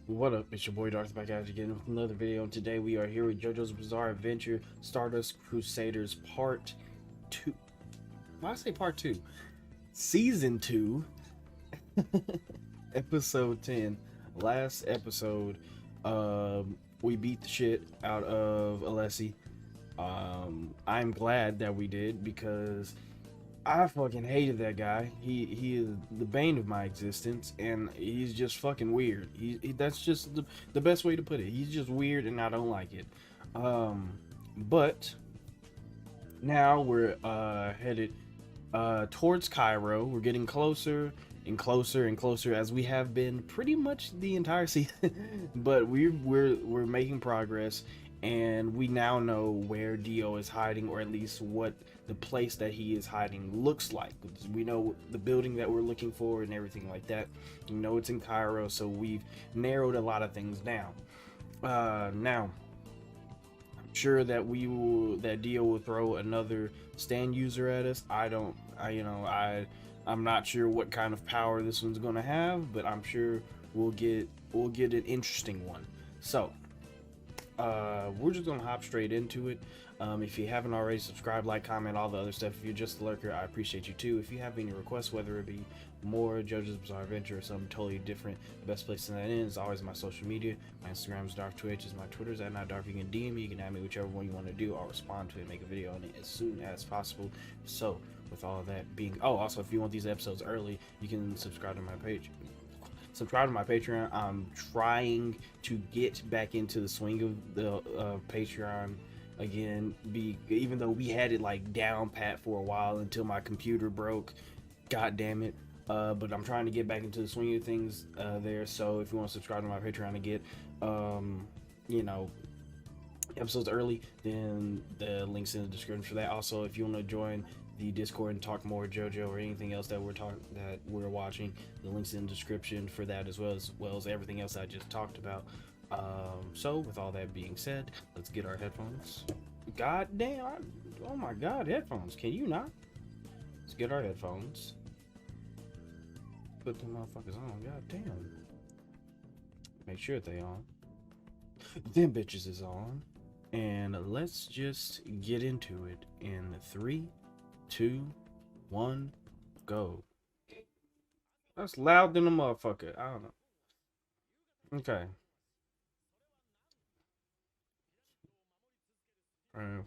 What up? It's your boy Dvrth back at it again with another video. And today we are here with JoJo's Bizarre Adventure Stardust Crusaders Part 2. Why I say Part 2? Season 2, Episode 10. Last episode, we beat the shit out of Alessi. I'm glad that we did because I fucking hated that guy. He is the bane of my existence, and he's just fucking weird. That's just the best way to put it. He's just weird, and I don't like it. But now we're headed towards Cairo. We're getting closer and closer and closer as we have been pretty much the entire season. But we're making progress, and we now know where Dio is hiding, or at least what the place that he is hiding looks like. We know the building that we're looking for and everything like that. We know it's in Cairo, so we've narrowed a lot of things down. Now, I'm sure that that Dio will throw another stand user at us. I'm not sure what kind of power this one's gonna have, but I'm sure we'll get an interesting one. So we're just gonna hop straight into it. If you haven't already, subscribe, like, comment, all the other stuff. If you're just a lurker, I appreciate you too. If you have any requests, whether it be more JoJo's Bizarre Adventure or something totally different, the best place to that is always my social media. My Instagram is Dark Twitch, is my Twitter's at not Dark. You can DM me, you can add me, whichever one you want to do. I'll respond to it, make a video on it as soon as possible. So with all of that being, also if you want these episodes early, you can subscribe to my page. Subscribe to my Patreon. I'm trying to get back into the swing of the Patreon again, even though we had it like down pat for a while until my computer broke. God damn it. But I'm trying to get back into the swing of things there. So if you want to subscribe to my Patreon to get you know, episodes early, then the link's in the description for that. Also, if you want to join the Discord and talk more JoJo or anything else that we're watching, the link's in the description for that, as well as everything else I just talked about. So with all that being said, let's get our headphones. God damn! Oh my God, headphones! Can you not? Let's get our headphones. Put the motherfuckers on. God damn! Make sure they on. Them bitches is on. And let's just get into it in 3, 2, 1, go. That's loud than a motherfucker. I don't know. Okay.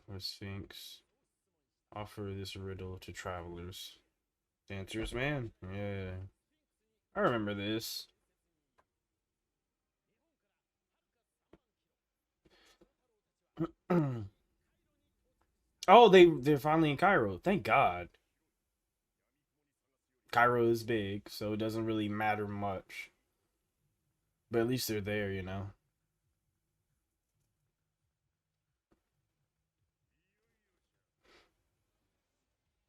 For Sphinx. Offer this riddle to travelers. The answer is man. Yeah. I remember this. Oh, they're finally in Cairo. Thank God. Cairo is big, so it doesn't really matter much. But at least they're there, you know.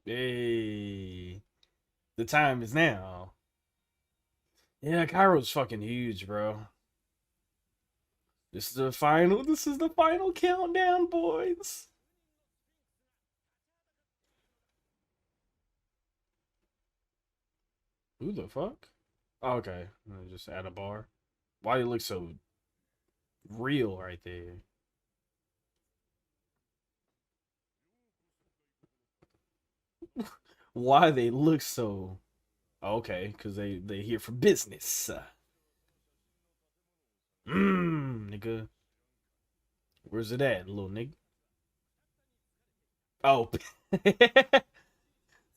Hey, the time is now. Yeah, Cairo's fucking huge, bro. This is the final. This is the final countdown, boys. Who the fuck? Oh, okay, just at a bar. Why do you look so real right there? Why they look so okay? Because they here for business. Nigga, where's it at, little nigga? Oh,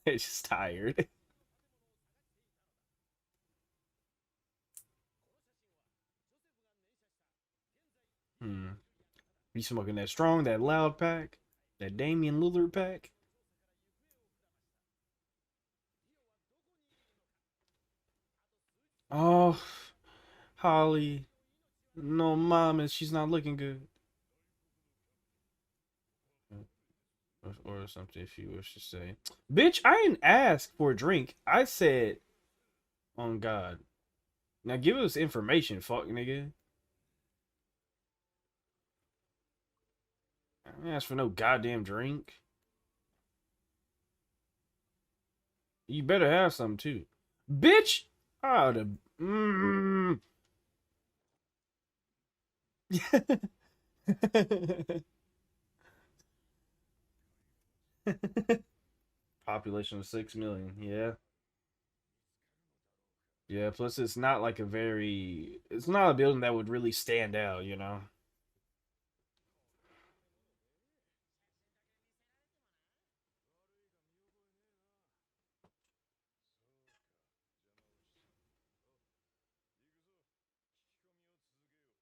it's just tired. Hmm. You smoking that strong, that loud pack, that Damian Lillard pack? Oh, Holly. No, mom, and she's not looking good. Or something if you wish to say. Bitch, I didn't ask for a drink. I said, on God. Now give us information, fuck nigga. I didn't ask for no goddamn drink. You better have some too. Bitch! I would have. Population of 6 million. Yeah. Yeah, plus it's not like it's not a building that would really stand out, you know.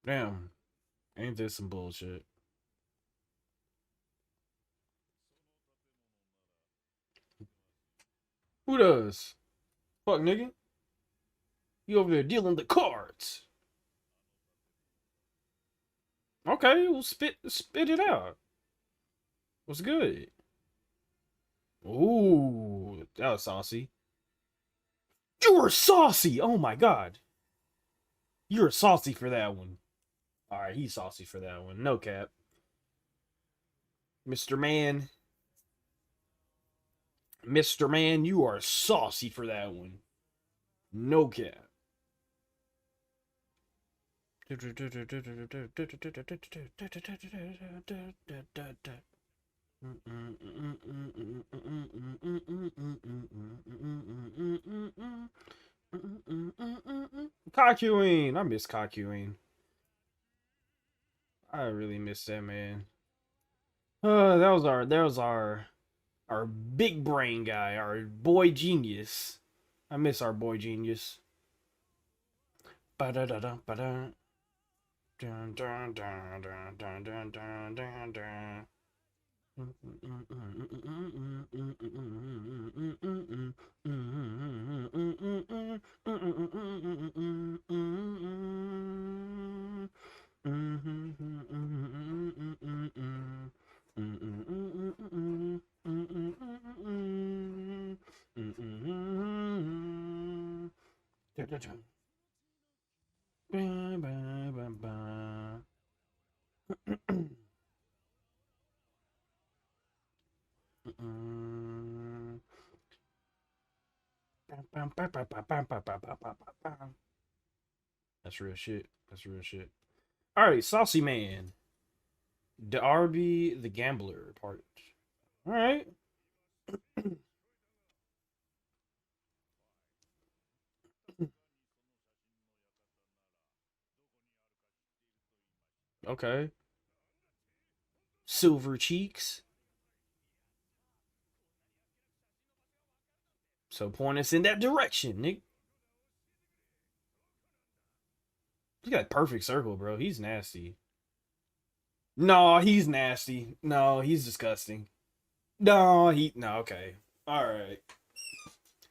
Damn, ain't this some bullshit? Who does? Fuck nigga, you over there dealing the cards? Okay, well spit it out. What's good? Ooh, that was saucy. You were saucy. Oh my god, you were saucy for that one. All right, he's saucy for that one. No cap, Mister Man. Mister Man, you are saucy for that one. No cap. Cockewing. I miss Cockewing. I really miss that man. That was our big brain guy, our boy genius. I miss our boy genius. Ba da da da ba da. Dun dun dun dun dun dun dun dun dun. That's real shit. That's real shit. All right, Saucy Man. Darby the Gambler part. All right. Okay. Silver Cheeks. So point us in that direction, Nick. He got perfect circle, bro. He's nasty. No, he's nasty. No, he's disgusting. No, okay. All right.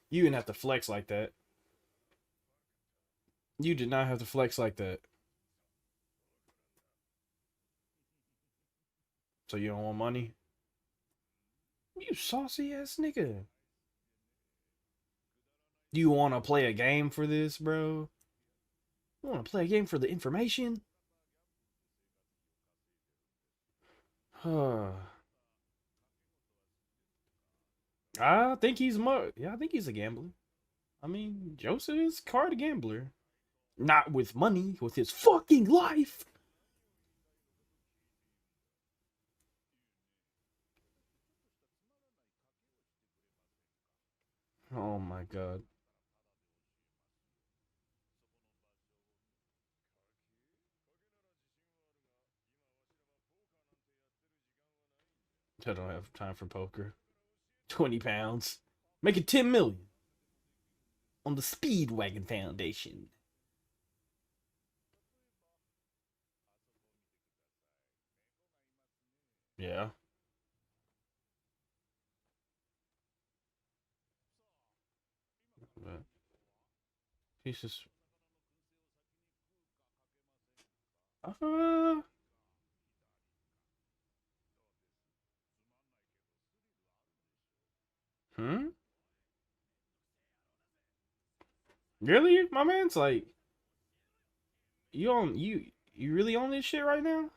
You didn't have to flex like that. You did not have to flex like that. So you don't want money? You saucy ass nigga. You want to play a game for this, bro? You want to play a game for the information? I think he's more. Yeah, I think he's a gambler. I mean, Joseph is card gambler. Not with money, with his fucking life. Oh my god. I don't have time for poker. 20 pounds. Make it 10 million on the Speedwagon Foundation. Yeah. But he's just. Uh, hmm? Really? My man's like, you really on this shit right now?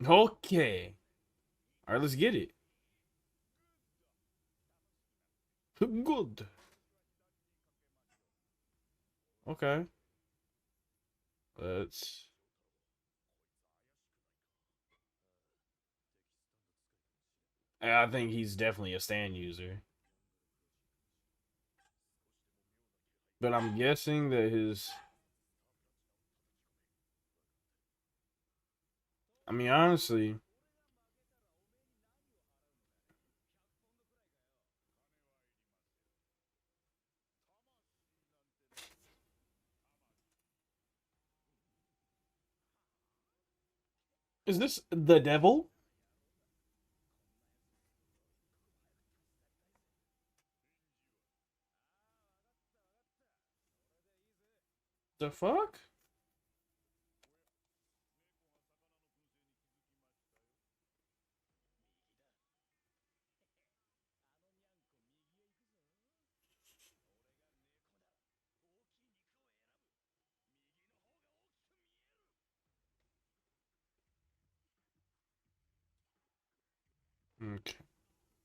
Okay. All right, let's get it. Good. Okay. Let's. I think he's definitely a stand user. But I'm guessing that his. I mean, honestly, is this the devil? The fuck? Okay.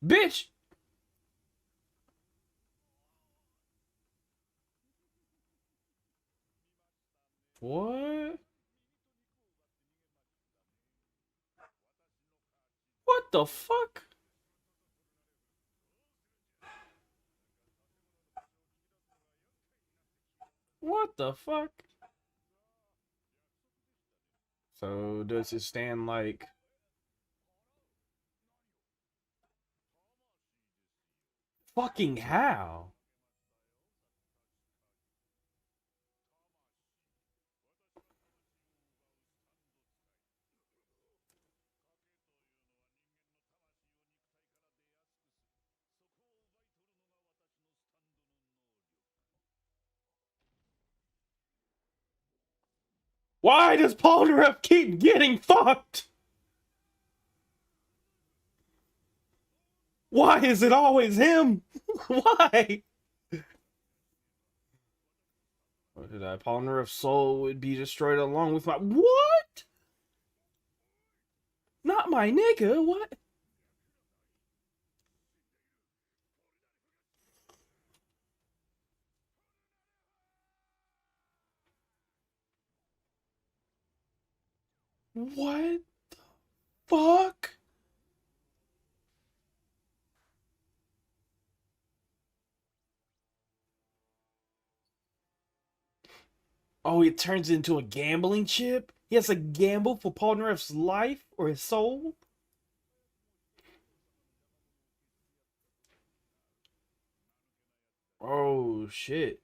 Bitch! What? What the fuck? What the fuck? So does it stand like fucking how? Why does Polnareff keep getting fucked? Why is it always him? Why? What did I? Polnareff's soul would be destroyed along with my. What? Not my nigga. What? What? Fuck? Oh, it turns into a gambling chip? He has to gamble for Polnareff's life or his soul? Oh, shit.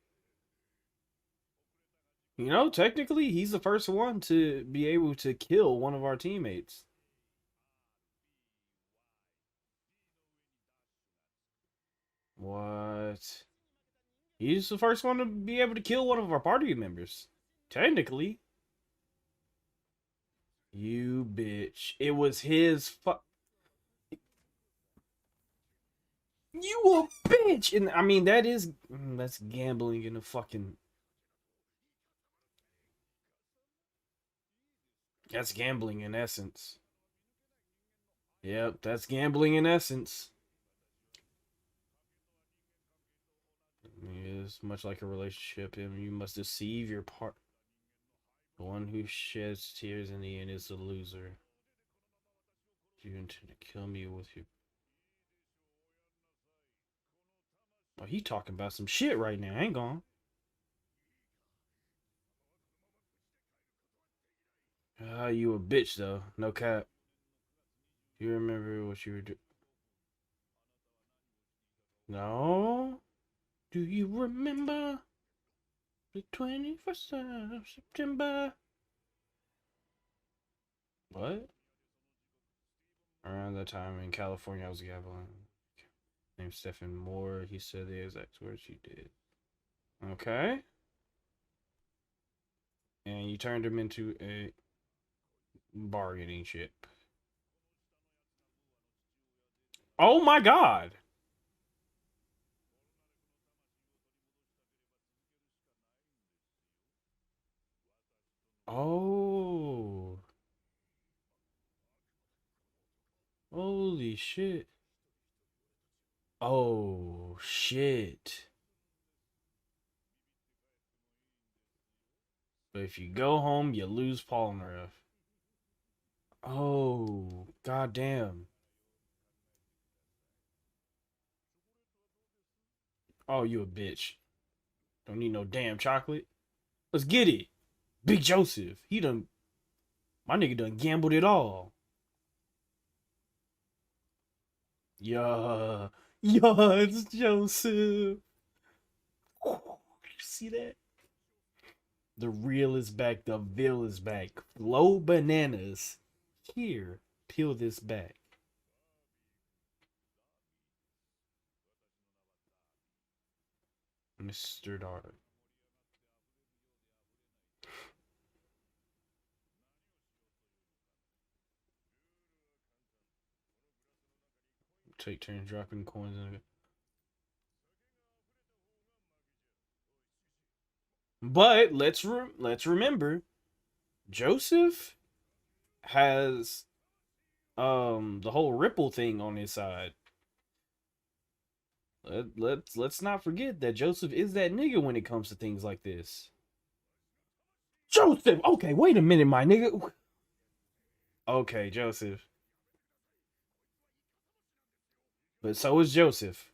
You know, technically, he's the first one to be able to kill one of our teammates. What? He's the first one to be able to kill one of our party members. Technically. You bitch. It was his You a bitch! And I mean, that is. That's gambling in a fucking. That's gambling in essence. Yep, that's gambling in essence. It's much like a relationship. You must deceive your part. The one who sheds tears in the end is the loser. You intend to kill me with your. Oh, he talking about some shit right now. Hang on. Ah, you a bitch though. No cap. You remember what you were doing? No. Do you remember the 21st of September? What? Around that time in California, I was gambling. Named Stephen Moore. He said the exact words you did. Okay. And you turned him into a bargaining chip. Oh my god. Oh. Holy shit. Oh shit. But if you go home, you lose Polnareff. Oh, goddamn. Oh, you a bitch. Don't need no damn chocolate. Let's get it. Big Joseph. He done. My nigga done gambled it all. Yeah. Yeah, it's Joseph. You see that? The real is back. The veil is back. Flow bananas. Here. Peel this back. Mr. Dark. Take turns dropping coins in it. But let's remember, Joseph has the whole Ripple thing on his side. Let's not forget that Joseph is that nigga when it comes to things like this. Joseph, okay, wait a minute, my nigga. Okay, Joseph, but so is Joseph.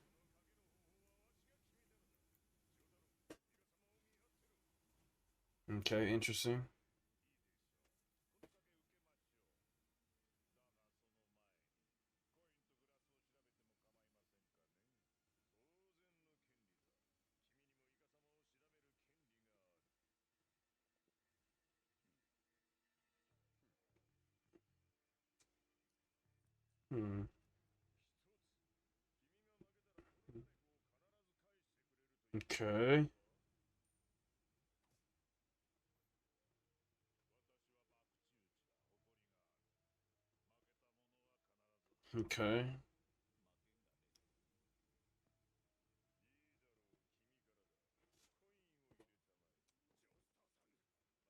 Okay, interesting. Hmm. Okay. Okay.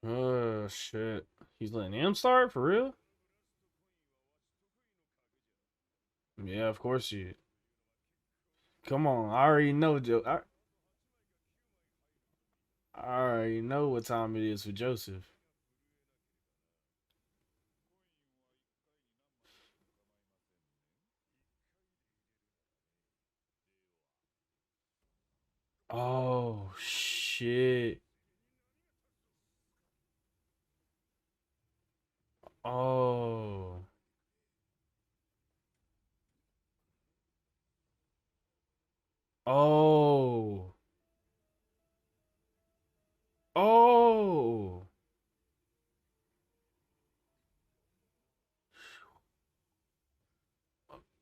Oh shit. He's letting him start for real? Yeah, of course you. Come on, I already know Joe. I already know what time it is for Joseph. Oh shit. Oh. Oh. Oh.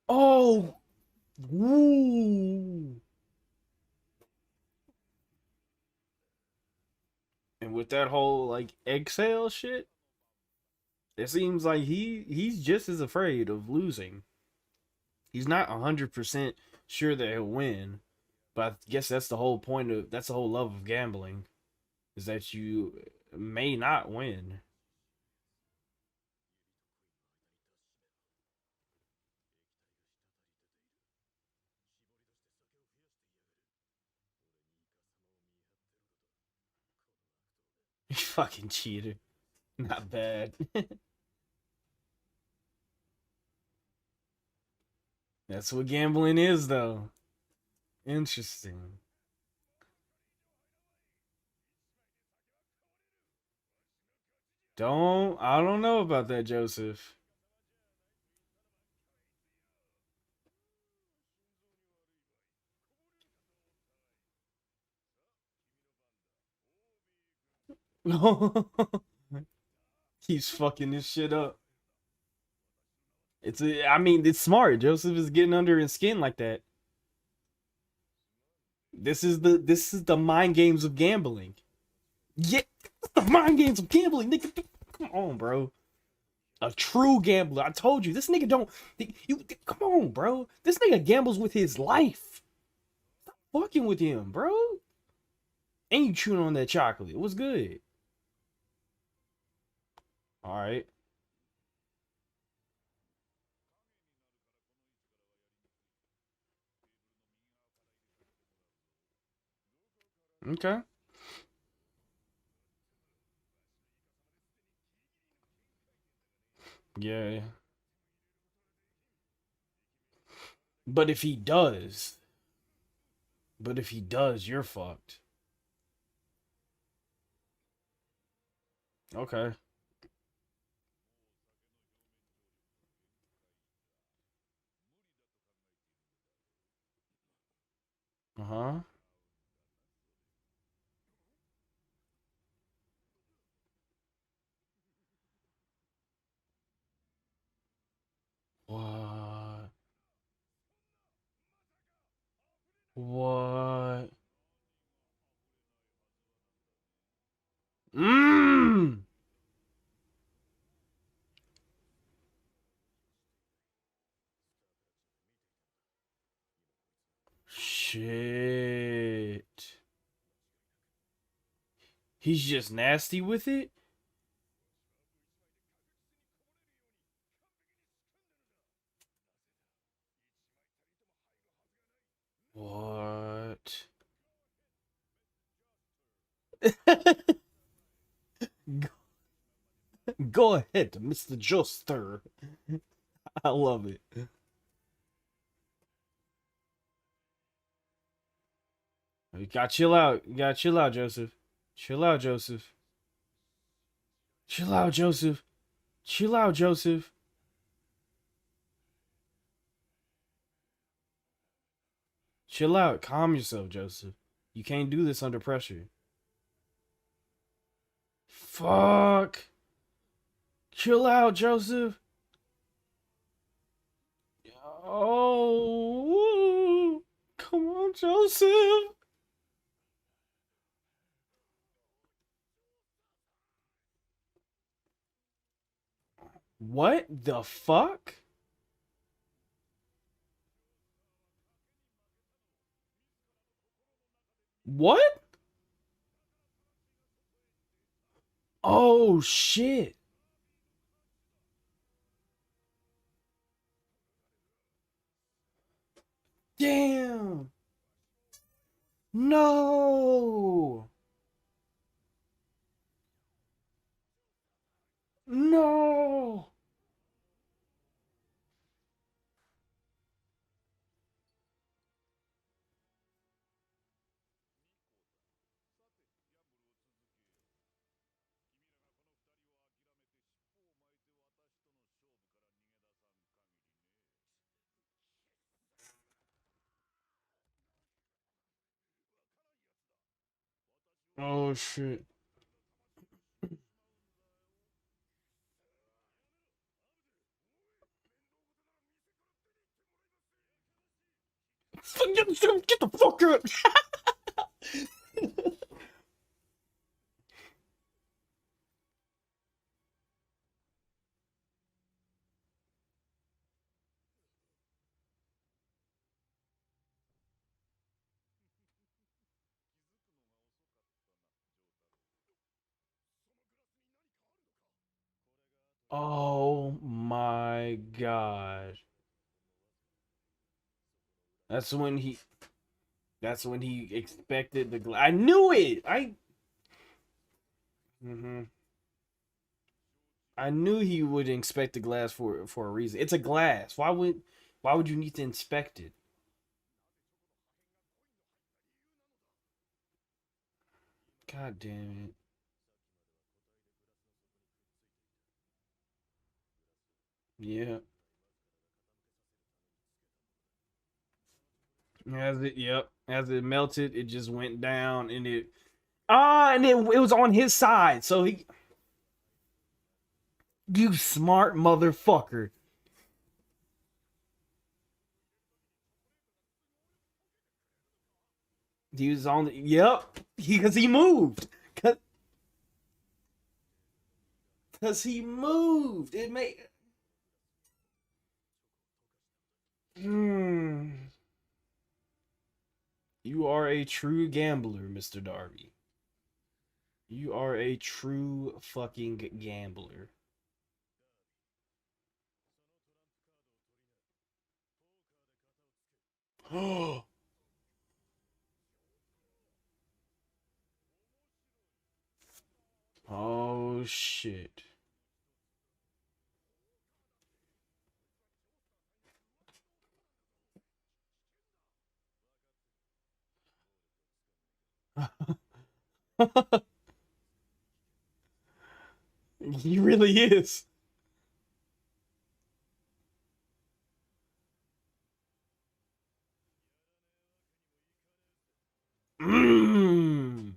Oh. Woo. And with that whole like exhale shit, it seems like he's just as afraid of losing. He's not 100% sure that he'll win, but I guess that's the whole point of that's the whole love of gambling is that you may not win. You fucking cheater. Not bad. That's what gambling is though. Interesting. I don't know about that, Joseph. He's fucking this shit up. I mean, it's smart. Joseph is getting under his skin like that. This is the mind games of gambling. Yeah, the mind games of gambling, nigga. Come on, bro. A true gambler. I told you, this nigga don't. You come on, bro. This nigga gambles with his life. Fucking with him, bro. And you chewing on that chocolate. What's good? All right. Okay. Yeah. But if he does, you're fucked. Okay. Uh huh. What? What? Mmm. Shit. He's just nasty with it? What? Go ahead, Mr. Juster. I love it. You gotta chill out. You gotta chill out, Joseph. Chill out, Joseph. Chill out, Joseph. Chill out, Joseph. Chill out. Calm yourself, Joseph. You can't do this under pressure. Fuck. Chill out, Joseph. Oh, come on, Joseph. What the fuck? What? Oh, shit. Damn. No. No. Oh, shit. Get the fuck out. Oh my god. That's when he expected the I knew it. Mhm. I knew he would inspect the glass for a reason. It's a glass. Why would you need to inspect it? God damn it. Yeah. As it melted, it just went down and it was on his side. So he you smart motherfucker. He was on the, yep. Because he moved. Cause he moved. It made Hmm. You are a true gambler, Mr. Darby. You are a true fucking gambler. Oh shit. He really is. Mmm.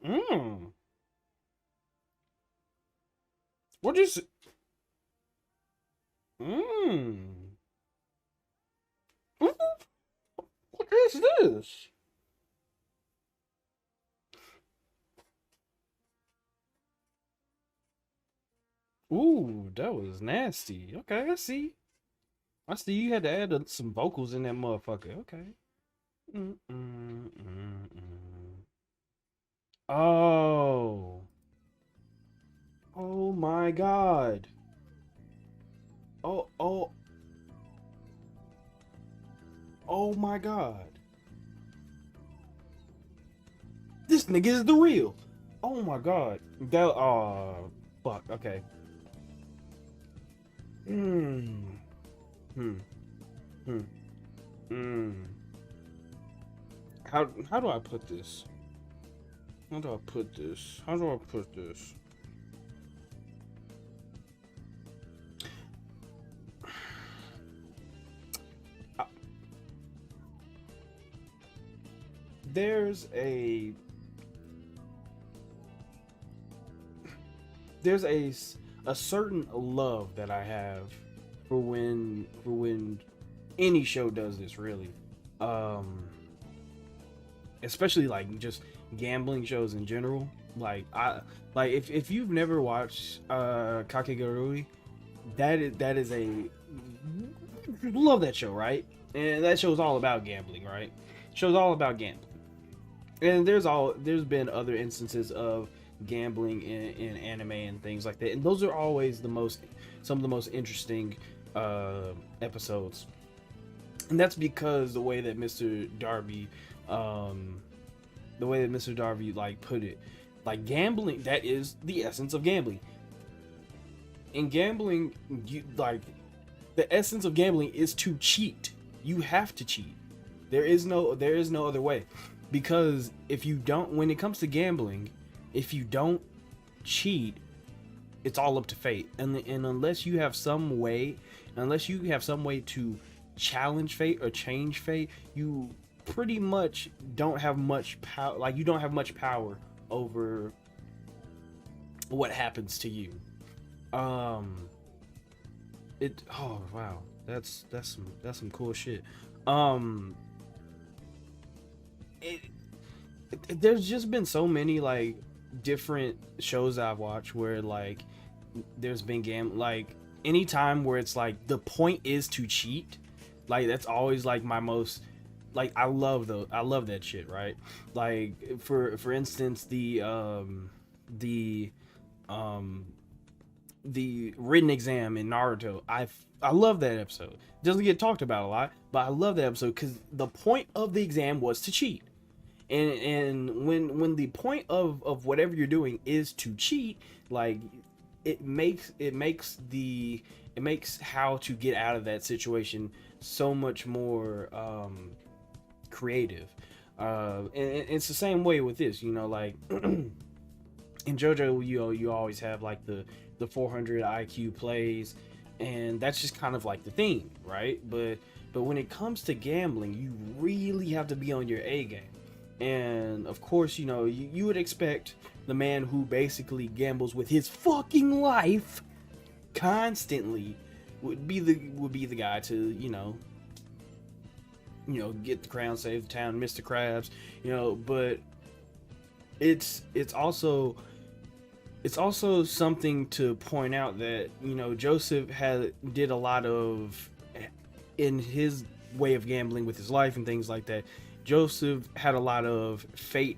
Mmm. What is? Mmm. What is this? Ooh, that was nasty. Okay, I see. I see you had to add some vocals in that motherfucker. Okay. Mm. Oh. Oh my God. Oh, oh, oh my God. This nigga is the real. Oh my God. That, fuck. Okay. Hmm. Hmm. Hmm. Hmm. How do I put this? How do I put this? How do I put this? Uh, there's a there's a certain love that I have for when any show does this really. Um Especially like just gambling shows in general. Like if you've never watched Kakegurui, that is a love that show, right? And that show's all about gambling, right? Show's all about gambling. And there's been other instances of gambling in anime and things like that. And those are always some of the most interesting episodes. And that's because um the way that Mr. Darby like put it, like gambling, that is the essence of gambling. In gambling, you like the essence of gambling is to cheat. You have to cheat. There is no other way. Because if you don't, when it comes to gambling, if you don't cheat, it's all up to fate. And unless you have some way to challenge fate or change fate, you pretty much don't have much power. Like you don't have much power over what happens to you. Um, it. Oh wow, that's some cool shit. Um, it, there's just been so many like different shows I've watched where like there's been like anytime where it's like the point is to cheat, like that's always like my most like I love that shit, right? Like for instance the um the written exam in Naruto. I love that episode. It doesn't get talked about a lot, but I love that episode because the point of the exam was to cheat. And when the point of whatever you're doing is to cheat, like it makes how to get out of that situation so much more creative. And it's the same way with this, like in JoJo, you always have like the 400 IQ plays, and that's just kind of like the theme, right? But when it comes to gambling, you really have to be on your A game. And of course, you would expect the man who basically gambles with his fucking life constantly would be the guy to get the crown, save the town, Mr. Krabs, but it's also something to point out that Joseph did a lot of in his way of gambling with his life and things like that. Joseph had a lot of fate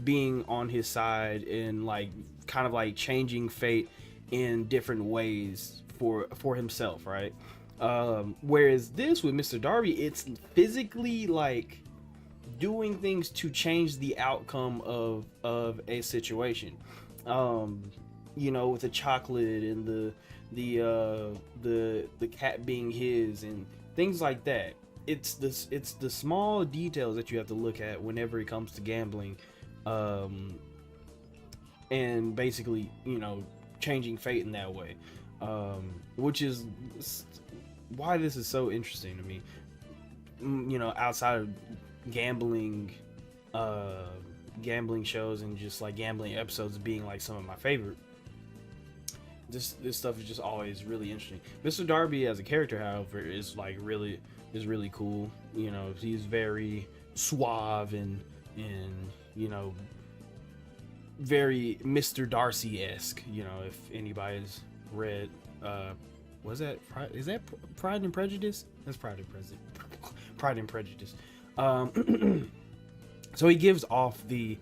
being on his side and like kind of like changing fate in different ways for himself, right? Whereas this with Mr. Darby, it's physically like doing things to change the outcome of a situation. With the chocolate and the cat being his and things like that. It's the small details that you have to look at whenever it comes to gambling, um, and basically, changing fate in that way, which is why this is so interesting to me. Outside of gambling, uh, gambling shows and just like gambling episodes being like some of my favorite. This stuff is just always really interesting. Mr. Darby as a character, however, is really cool. He's very suave and very Mr. Darcy-esque. If anybody's read, was that is that Pride and Prejudice? That's Pride and Prejudice. Pride and Prejudice. So he gives off the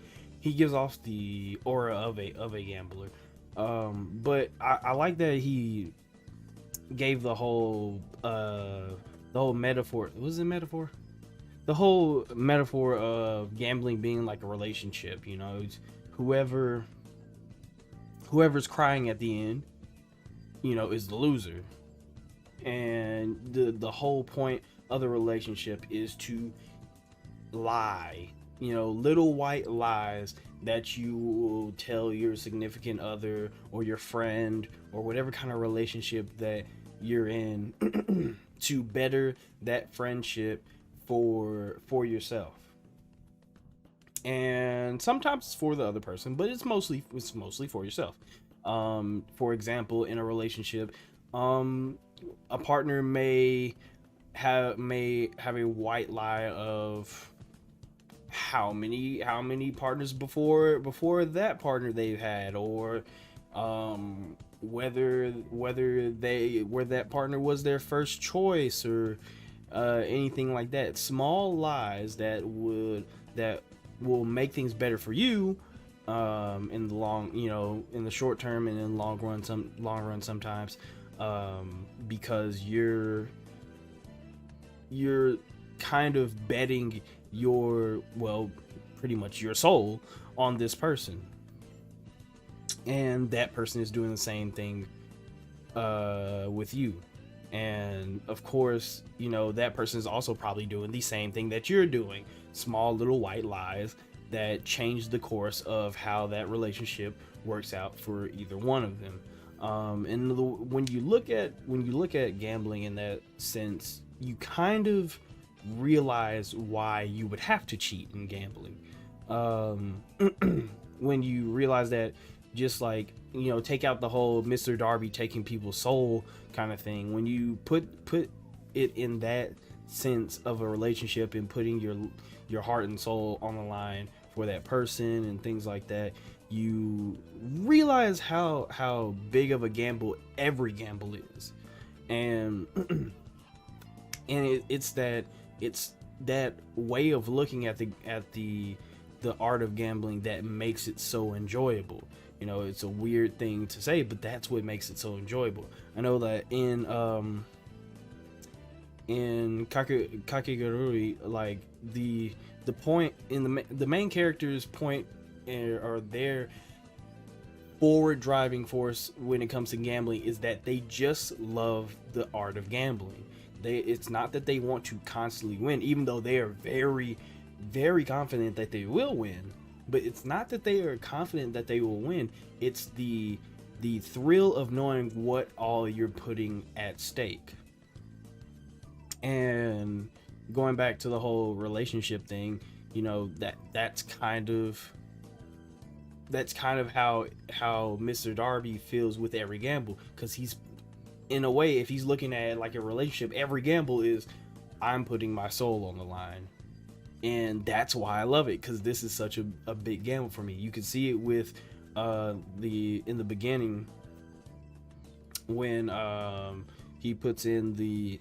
aura of a gambler. But I like that he gave the whole metaphor. Was it metaphor? The whole metaphor of gambling being like a relationship. It's whoever's crying at the end, is the loser. And the whole point of the relationship is to lie, little white lies that you will tell your significant other or your friend or whatever kind of relationship that you're in to better that friendship for yourself. And sometimes it's for the other person, but it's mostly for yourself. For example, in a relationship, a partner may have a white lie of how many partners before that partner they've had, or whether that partner was their first choice, or anything like that. Small lies that will make things better for you in the long, in the short term and in long run sometimes, because you're kind of betting pretty much your soul on this person, and that person is doing the same thing with you. And of course, that person is also probably doing the same thing that you're doing. Small little white lies that change the course of how that relationship works out for either one of them. When you look at gambling in that sense, you kind of realize why you would have to cheat in gambling. When you realize that, just like, take out the whole Mr. Darby taking people's soul kind of thing. When you put it in that sense of a relationship and putting your heart and soul on the line for that person and things like that, you realize how big of a gamble every gamble is. And it's that way of looking at the art of gambling that makes it so enjoyable. It's a weird thing to say, but that's what makes it so enjoyable. I know that in Kakegurui, like the point in the main character's point, or their forward driving force when it comes to gambling, is that they just love the art of gambling. It's not that they want to constantly win, even though they are very, very confident that they will win. But it's not that they are confident that they will win. It's the thrill of knowing what all you're putting at stake. And going back to the whole relationship thing, that's kind of how Mr. Darby feels with every gamble, because he's, in a way, if he's looking at it like a relationship, every gamble is, I'm putting my soul on the line. And that's why I love it, because this is such a big gamble for me. You can see it with in the beginning, when he puts in the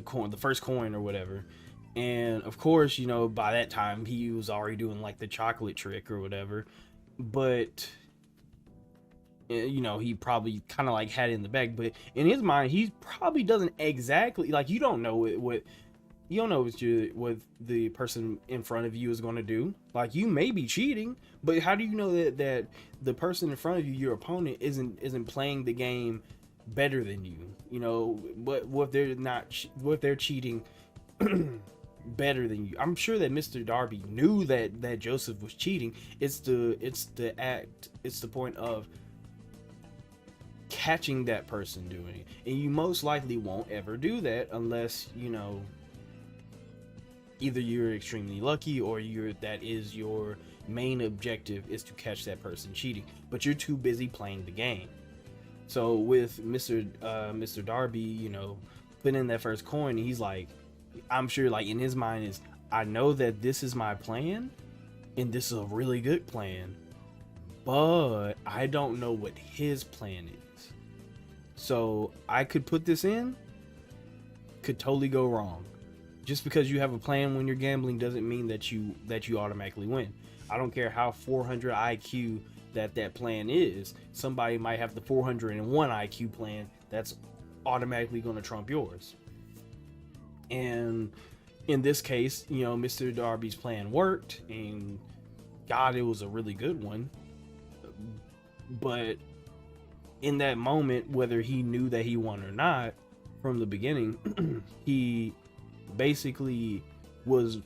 coin, the first coin or whatever. And of course, by that time he was already doing like the chocolate trick or whatever. But he probably kind of like had it in the bag, but in his mind, he probably doesn't exactly, like, you don't know what You don't know what the person in front of you is going to do. Like, you may be cheating, but how do you know that the person in front of you, your opponent, isn't playing the game better than you? You know, what if they're not? What if they're cheating better than you? I'm sure that Mr. Darby knew that Joseph was cheating. It's the point of catching that person doing it, and you most likely won't ever do that unless, you know, either you're extremely lucky or that is your main objective, is to catch that person cheating, but you're too busy playing the game. So with Mr. Darby, you know, putting in that first coin, he's like, I'm sure, like, in his mind is, I know that this is my plan and this is a really good plan, but I don't know what his plan is. So I could put this in, could totally go wrong. Just because you have a plan when you're gambling doesn't mean that you automatically win. I don't care how 400 IQ that plan is. Somebody might have the 401 IQ plan that's automatically going to trump yours. And in this case, you know, Mr. Darby's plan worked, and God, it was a really good one. But in that moment, whether he knew that he won or not from the beginning, he basically was,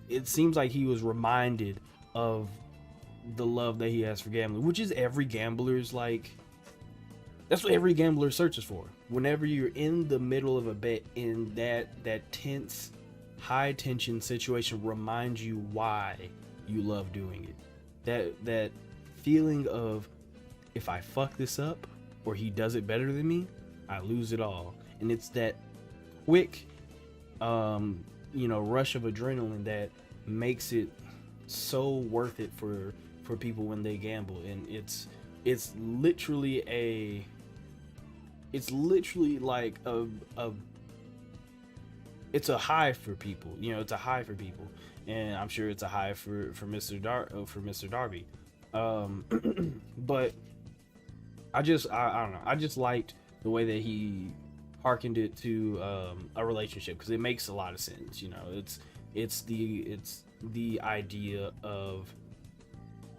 it seems like he was reminded of the love that he has for gambling, which is every gambler's, like, that's what every gambler searches for. Whenever you're in the middle of a bet, in that tense, high tension situation, reminds you why you love doing it. That feeling of, if I fuck this up or he does it better than me, I lose it all. And it's that quick you know, rush of adrenaline that makes it so worth it for people when they gamble. And it's literally like it's a high for people. You know, it's a high for people, and I'm sure it's a high for Mr. Darby. But I don't know, I just liked the way that he harkened it to a relationship, because it makes a lot of sense. You know, it's the idea of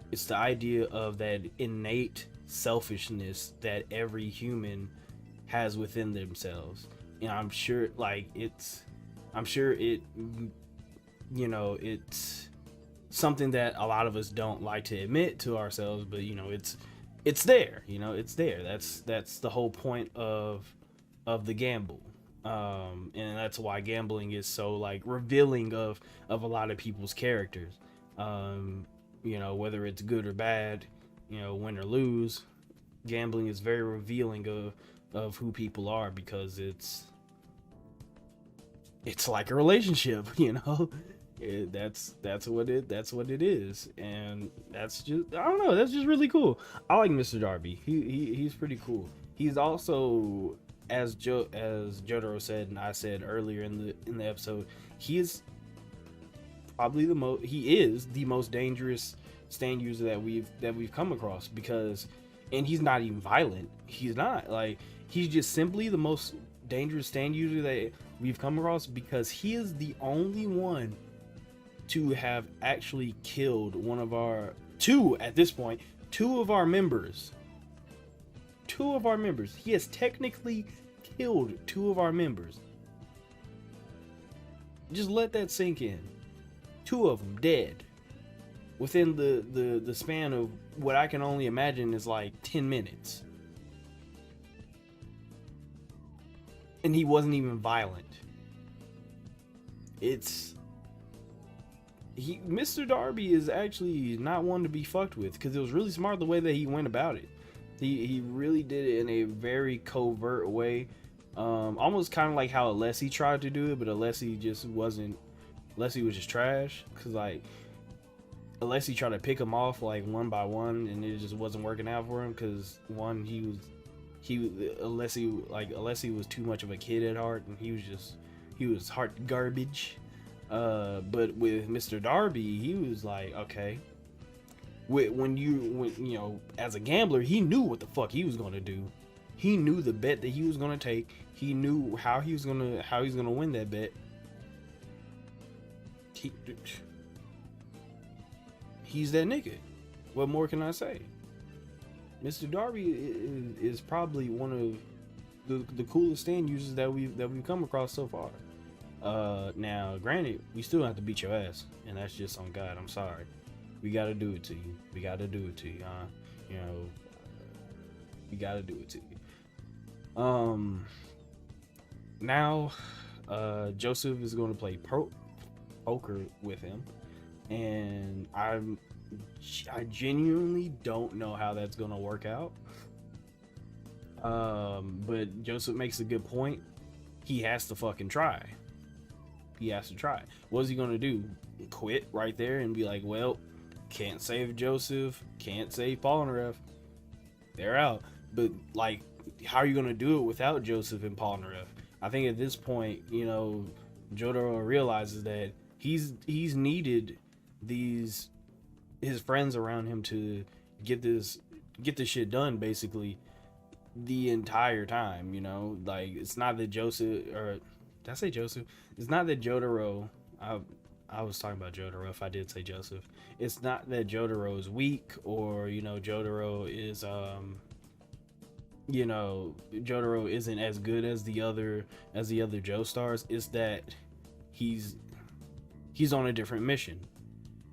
that innate selfishness that every human has within themselves. And I'm sure it, you know, it's something that a lot of us don't like to admit to ourselves, but, you know, it's there. You know, it's there. That's the whole point of the gamble. And that's why gambling is so, like, revealing of a lot of people's characters. You know, whether it's good or bad, you know, win or lose, gambling is very revealing of who people are, because it's like a relationship, you know. That's what it is. And that's just, I don't know, that's just really cool. I like Mr. Darby. He's pretty cool. He's also, as Jojo said and I said earlier in the episode, he is the most dangerous stand user that we've come across, because, and he's not even violent. He's not, like, he's just simply the most dangerous stand user that we've come across, because he is the only one to have actually killed two of our members. He has technically killed two of our members. Just let that sink in. Two of them dead within the span of what I can only imagine is like 10 minutes. And he wasn't even violent. Mr. Darby is actually not one to be fucked with, because it was really smart the way that he went about it. He really did it in a very covert way. Almost kind of like how Alessi tried to do it, but Alessi was just trash. Because, like, Alessi tried to pick him off, like, one by one, and it just wasn't working out for him, because Alessi was too much of a kid at heart, and he was heart garbage. But with Mr. Darby, he was like, okay. When you know, as a gambler, he knew what the fuck he was gonna do. He knew the bet that he was gonna take. He knew how he was gonna win that bet. he he's that nigga. What more can I say? Mr. Darby is probably one of the coolest stand users that we've come across so far. Now, granted, we still have to beat your ass, and that's just on God. I'm sorry. We gotta do it to you. We gotta do it to you, huh? You know, we gotta do it to you. Now, Joseph is going to play poker with him, and I genuinely don't know how that's gonna work out. But Joseph makes a good point. He has to fucking try. He has to try. What is he gonna do? Quit right there and be like, well, can't save Joseph, can't save Polnareff. They're out. But like, how are you gonna do it without Joseph and Polnareff? I think at this point, you know, Jojo realizes that he's needed his friends around him to get this shit done, basically, the entire time. You know, like, it's not that Joseph, or did I say Joseph? It's not that Jotaro. I was talking about Jotaro if I did say Joseph. It's not that Jotaro is weak, or, you know, Jotaro is you know, Jotaro isn't as good as the other Joestars. It's that he's on a different mission.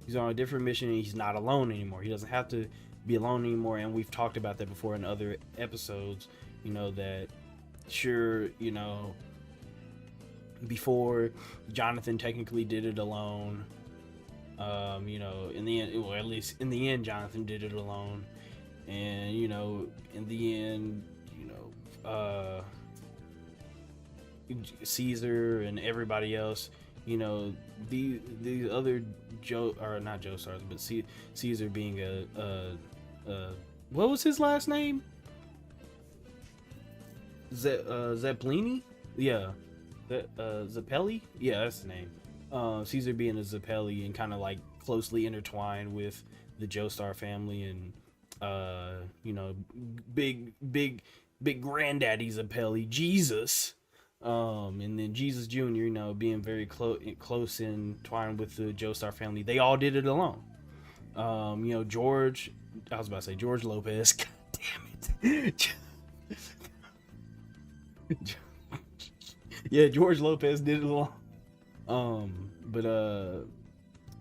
He's on a different mission, and he's not alone anymore. He doesn't have to be alone anymore, and we've talked about that before in other episodes. You know, that sure, you know, before Jonathan technically did it alone. You know, in the end, well, at least in the end, Jonathan did it alone. And, you know, in the end, you know, Caesar and everybody else, you know, the other not Joestars, but Caesar being what was his last name? Zeppelini? Yeah. Zeppeli? Yeah, that's his name. Caesar being a Zeppeli and kind of like closely intertwined with the Joestar family, and you know, big granddaddy Zeppeli, Jesus, and then Jesus Jr., you know, being very close entwined with the Joestar family. They all did it alone. You know, George Lopez. God damn it. Yeah, George Lopez did it alone. But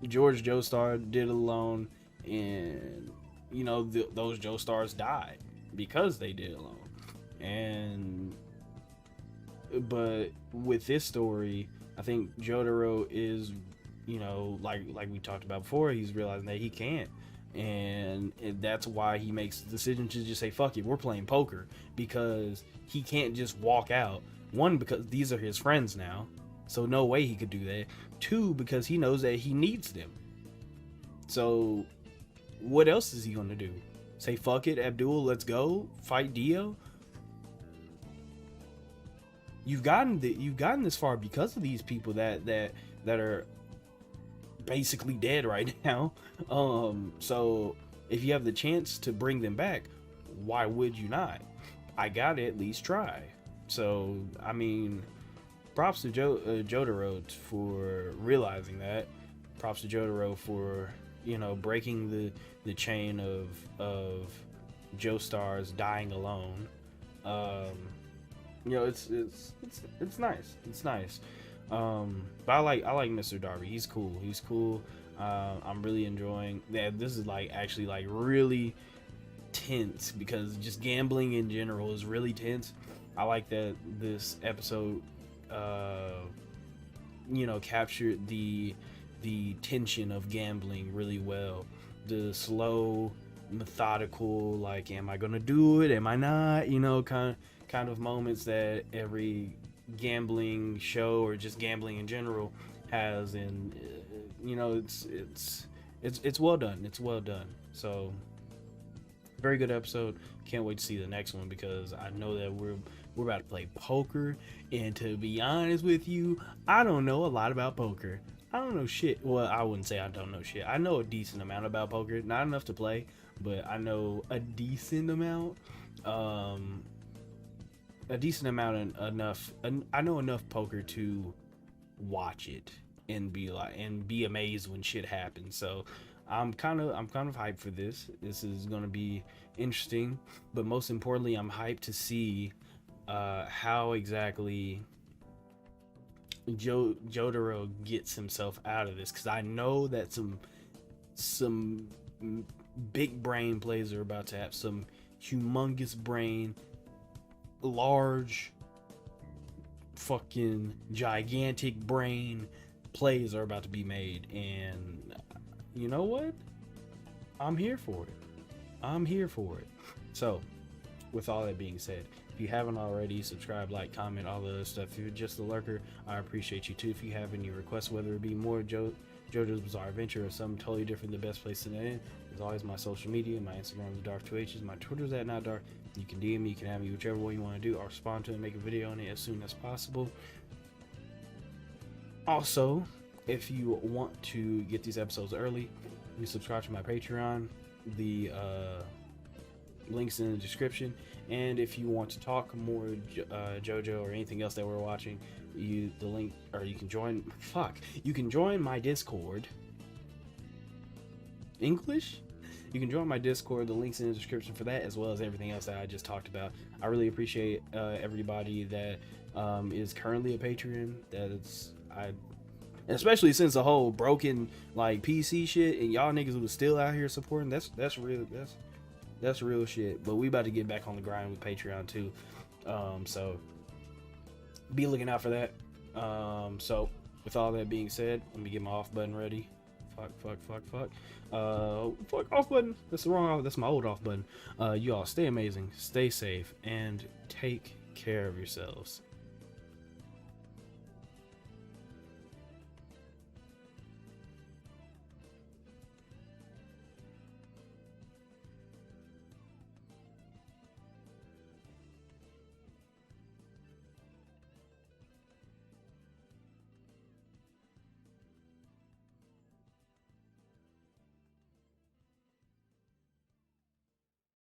George Joestar did it alone, and you know, those Joestars died because they did it alone. And but with this story, I think Jotaro is, you know, like we talked about before, he's realizing that he can't. And that's why he makes the decision to just say, fuck it, we're playing poker, because he can't just walk out. One, because these are his friends now, so no way he could do that. Two, because he knows that he needs them. So what else is he gonna do? Say, fuck it, Abdul, let's go fight Dio? You've gotten this far because of these people that are basically dead right now. So if you have the chance to bring them back, why would you not? I gotta at least try. So I mean, props to Jotaro for realizing that. Props to Jotaro for, you know, breaking the chain of Joestars dying alone. You know, it's nice. It's nice. But I like Mr. Darby. He's cool. I'm really enjoying that. This is like actually like really tense, because just gambling in general is really tense. I like that this episode you know, captured the tension of gambling really well. The slow, methodical, like, am I gonna do it, am I not, you know, kind of moments that every gambling show or just gambling in general has. And you know, it's well done. It's well done. So very good episode. Can't wait to see the next one, because I know that we're about to play poker, and to be honest with you, I don't know a lot about poker. I don't know shit. Well, I wouldn't say I don't know shit. I know a decent amount about poker. Not enough to play, but I know a decent amount. A decent amount enough. I know enough poker to watch it. and be amazed when shit happens. So I'm kind of hyped for this. This is gonna be interesting, but most importantly, I'm hyped to see how exactly Jotaro gets himself out of this, because I know that some big brain plays are about to have some humongous brain, large, fucking gigantic brain plays are about to be made, and you know what? I'm here for it. I'm here for it. So, with all that being said, if you haven't already, subscribe, like, comment, all the other stuff. If you're just a lurker, I appreciate you too. If you have any requests, whether it be more JoJo's Bizarre Adventure or something totally different, the best place to end is always my social media. My Instagram is Dvrth, my Twitter's at NotDark. You can DM me, you can have me, whichever way you want to do. I'll respond to it and make a video on it as soon as possible. Also, if you want to get these episodes early, you subscribe to my Patreon. The links in the description. And if you want to talk more JoJo or anything else that we're watching, you can join my Discord. English? You can join my Discord. The link's in the description for that, as well as everything else that I just talked about. I really appreciate everybody that is currently a Patreon. Especially since the whole broken like PC shit, and y'all niggas was still out here supporting. That's real shit. But we about to get back on the grind with Patreon too. So be looking out for that. So with all that being said, let me get my off button ready. Fuck off button. That's the wrong off. That's my old off button. You all stay amazing, stay safe, and take care of yourselves.